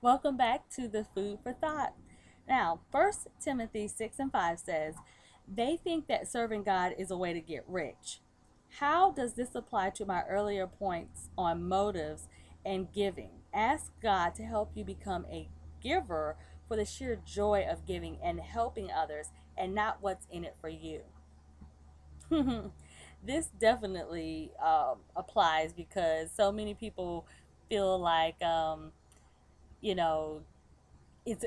Welcome back to the Food for Thought. Now, First Timothy 6 and 5 says, they think that serving God is a way to get rich. How does this apply to my earlier points on motives and giving? Ask God to help you become a giver for the sheer joy of giving and helping others and not what's in it for you. This definitely applies because so many people feel like, you know, it's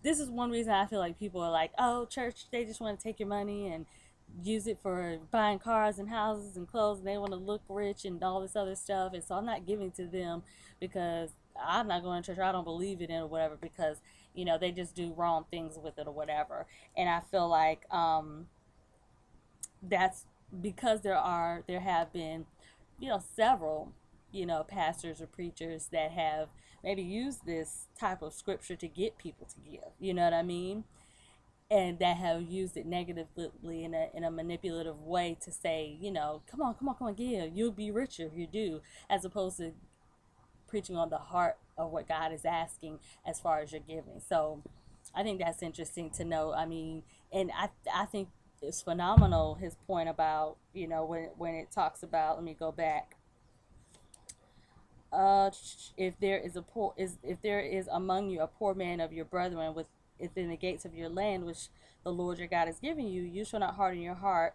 this is one reason I feel like people are like, oh, church, they just want to take your money and use it for buying cars and houses and clothes, and they want to look rich and all this other stuff. And so I'm not giving to them because I'm not going to church, or I don't believe it in or whatever, because they just do wrong things with it or whatever. And I feel like that's because there have been several pastors or preachers that have maybe used this type of scripture to get people to give, you know what I mean, and that have used it negatively in a manipulative way to say, come on, come on, come on, give, you'll be richer if you do, as opposed to preaching on the heart of what God is asking as far as your giving. So I think that's interesting to know. I mean, and I think it's phenomenal his point about, when it talks about, let me go back. If there is a poor is if there is among you a poor man of your brethren within the gates of your land, which the Lord your God is giving you, you shall not harden your heart,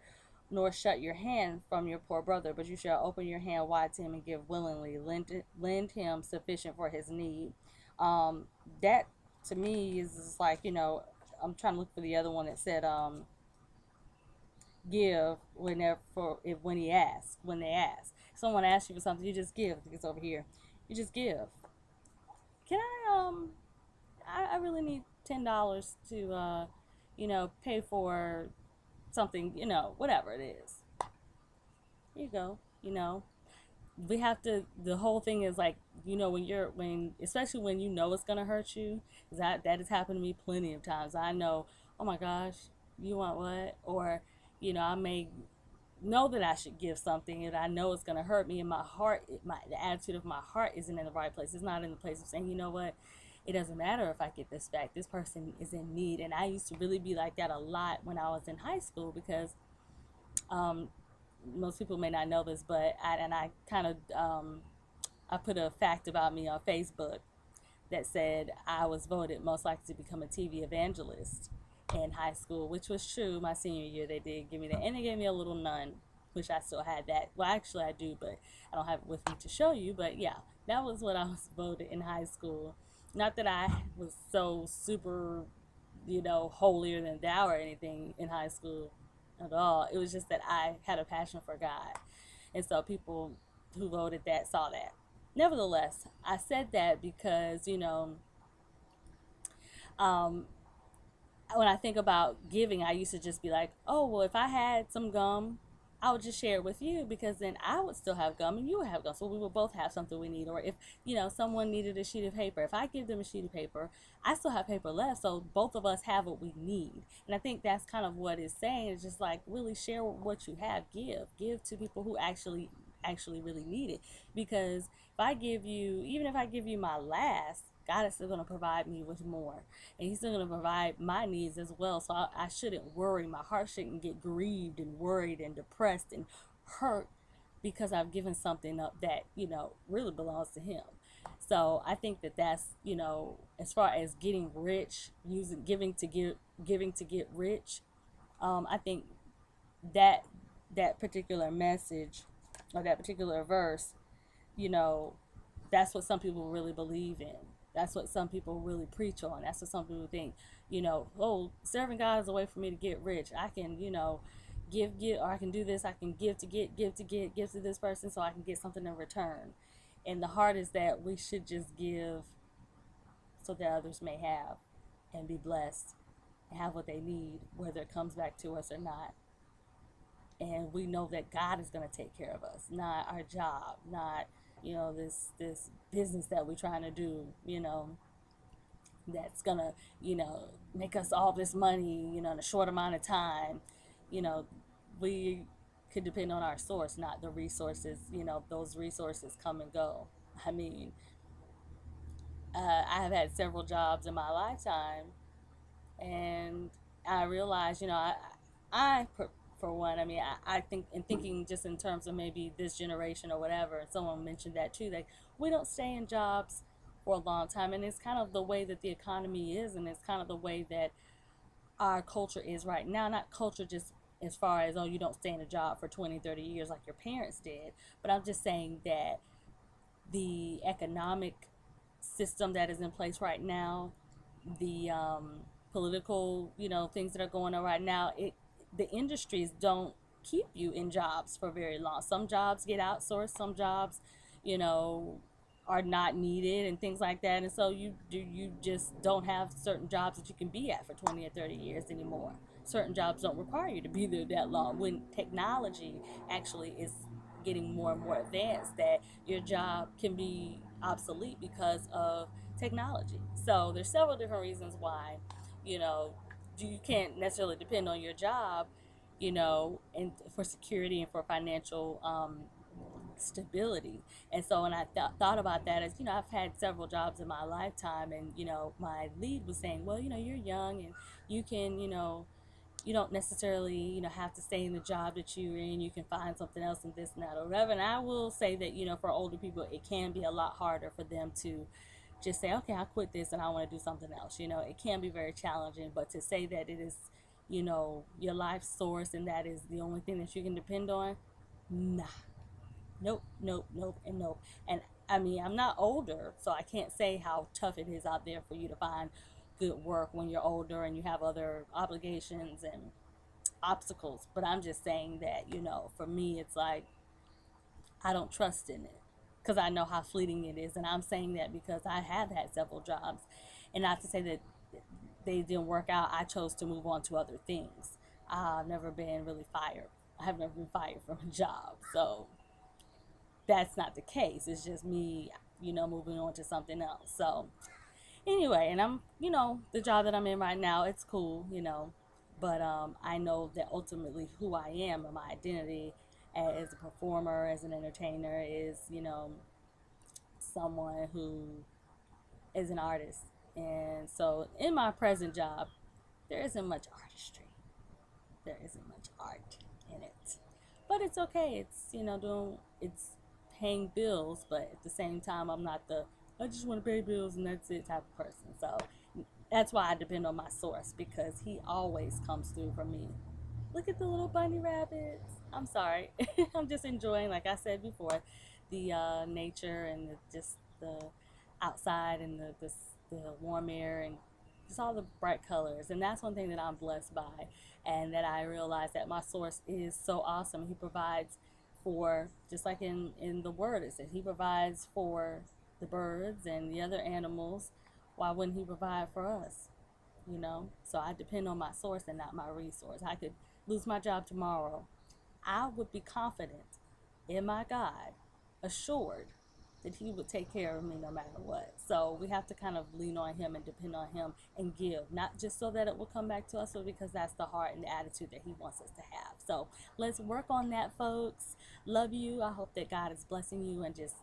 nor shut your hand from your poor brother, but you shall open your hand wide to him and give willingly, lend him sufficient for his need. That to me is just like, I'm trying to look for the other one that said, give whenever for if when he asks when they ask. Someone asks you for something, you just give. I think it's over here. You just give. Can I really need $10 to pay for something, whatever it is. Here you go. We have to, the whole thing is like, when especially when it's gonna hurt you, 'cause that has happened to me plenty of times. I know, oh my gosh, you want what? Or I may know that I should give something and I know it's going to hurt me, and my heart, the attitude of my heart isn't in the right place. It's not in the place of saying, you know what, it doesn't matter if I get this back, this person is in need. And I used to really be like that a lot when I was in high school, because um, most people may not know this, but I kind of I put a fact about me on Facebook that said I was voted most likely to become a TV evangelist in high school, which was true. My senior year, they did give me that, and they gave me a little nun, which I still had that. Well, actually, I do, but I don't have it with me to show you. But yeah, that was what I was voted in high school. Not that I was so super, holier than thou or anything in high school at all. It was just that I had a passion for God, and so people who voted that saw that. Nevertheless, I said that because um, when I think about giving, I used to just be like, oh, well, if I had some gum, I would just share it with you, because then I would still have gum and you would have gum. So we would both have something we need. Or if, someone needed a sheet of paper, if I give them a sheet of paper, I still have paper left. So both of us have what we need. And I think that's kind of what it's saying. It's just like, really share what you have. Give to people who actually really need it. Because if I give you, even if I give you my last, God is still going to provide me with more, and He's still going to provide my needs as well. So I shouldn't worry. My heart shouldn't get grieved and worried and depressed and hurt because I've given something up that really belongs to Him. So I think that that's, as far as getting rich, using giving to get rich. I think that that particular message or that particular verse, you know, that's what some people really believe in. That's what some people really preach on. That's what some people think, oh, serving God is a way for me to get rich. I can, give, or I can do this. I can give to this person so I can get something in return. And the heart is that we should just give so that others may have and be blessed and have what they need, whether it comes back to us or not. And we know that God is going to take care of us, not our job, not this business that we're trying to do, that's gonna make us all this money, in a short amount of time. you know we could depend on our source, not the resources. Those resources come and go. I mean, I have had several jobs in my lifetime, and I realized, I for one, I mean, I think in thinking just in terms of maybe this generation or whatever. Someone mentioned that too. Like we don't stay in jobs for a long time, and it's kind of the way that the economy is, and it's kind of the way that our culture is right now. Not culture just as far as, oh, you don't stay in a job for 20, 30 years like your parents did, but I'm just saying that the economic system that is in place right now, the political, things that are going on right now, the industries don't keep you in jobs for very long. Some jobs get outsourced, some jobs, you know, are not needed and things like that. And so you just don't have certain jobs that you can be at for 20 or 30 years anymore. Certain jobs don't require you to be there that long when technology actually is getting more and more advanced, that your job can be obsolete because of technology. So there's several different reasons why, you know, you can't necessarily depend on your job, and for security and for financial stability. And so when I thought about that, as I've had several jobs in my lifetime, and my lead was saying, well, you're young and you can, you don't necessarily, have to stay in the job that you're in. You can find something else and this and that or whatever. And I will say that, for older people, it can be a lot harder for them to just say, okay, I quit this and I want to do something else. It can be very challenging, but to say that it is, your life source and that is the only thing that you can depend on, nah, nope, nope, nope, and nope. And I mean, I'm not older, so I can't say how tough it is out there for you to find good work when you're older and you have other obligations and obstacles. But I'm just saying that, for me, it's like I don't trust in it because I know how fleeting it is. And I'm saying that because I have had several jobs. And not to say that they didn't work out, I chose to move on to other things. I've never been really fired. I have never been fired from a job. So that's not the case. It's just me, moving on to something else. So anyway, and I'm, the job that I'm in right now, it's cool, but I know that ultimately who I am and my identity as a performer, as an entertainer, is, someone who is an artist. And so in my present job, there isn't much artistry. There isn't much art in it. But it's okay. It's, it's paying bills, but at the same time, I'm not the, I just want to pay bills and that's it type of person. So that's why I depend on my source, because he always comes through for me. Look at the little bunny rabbits. I'm sorry. I'm just enjoying, like I said before, the nature and just the outside and the warm air and just all the bright colors. And that's one thing that I'm blessed by, and that I realize that my source is so awesome. He provides for, just like in the word it says, he provides for the birds and the other animals. Why wouldn't he provide for us? So I depend on my source and not my resource. I could lose my job tomorrow. I would be confident in my God, assured that he would take care of me no matter what. So we have to kind of lean on him and depend on him and give, not just so that it will come back to us, but because that's the heart and the attitude that he wants us to have. So let's work on that, folks. Love you. I hope that God is blessing you and just,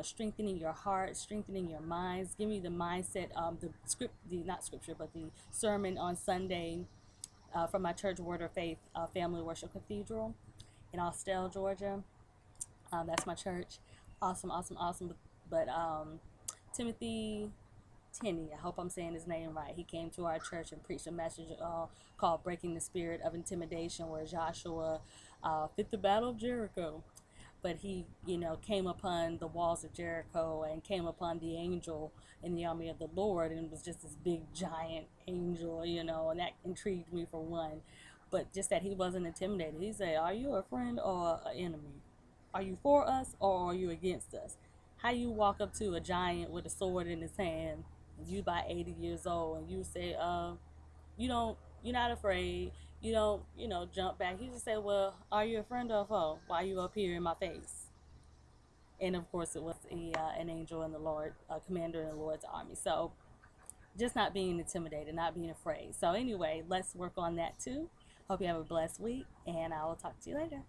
strengthening your heart, strengthening your minds. Give me the mindset, the not scripture, but the sermon on Sunday from my church, Word of Faith Family Worship Cathedral in Austell, Georgia. That's my church. Awesome, awesome, awesome. But Timothy Tenney, I hope I'm saying his name right. He came to our church and preached a message called Breaking the Spirit of Intimidation, where Joshua fit the battle of Jericho. But he, came upon the walls of Jericho and came upon the angel in the army of the Lord, and it was just this big giant angel, and that intrigued me for one. But just that he wasn't intimidated. He said, are you a friend or an enemy? Are you for us or are you against us? How you walk up to a giant with a sword in his hand, you by 80 years old, and you say, you're not afraid, you don't, jump back. He just said, well, are you a friend or a foe? Why are you up here in my face? And of course, it was an angel in the Lord, a commander in the Lord's army. So just not being intimidated, not being afraid. So anyway, let's work on that too. Hope you have a blessed week, and I will talk to you later.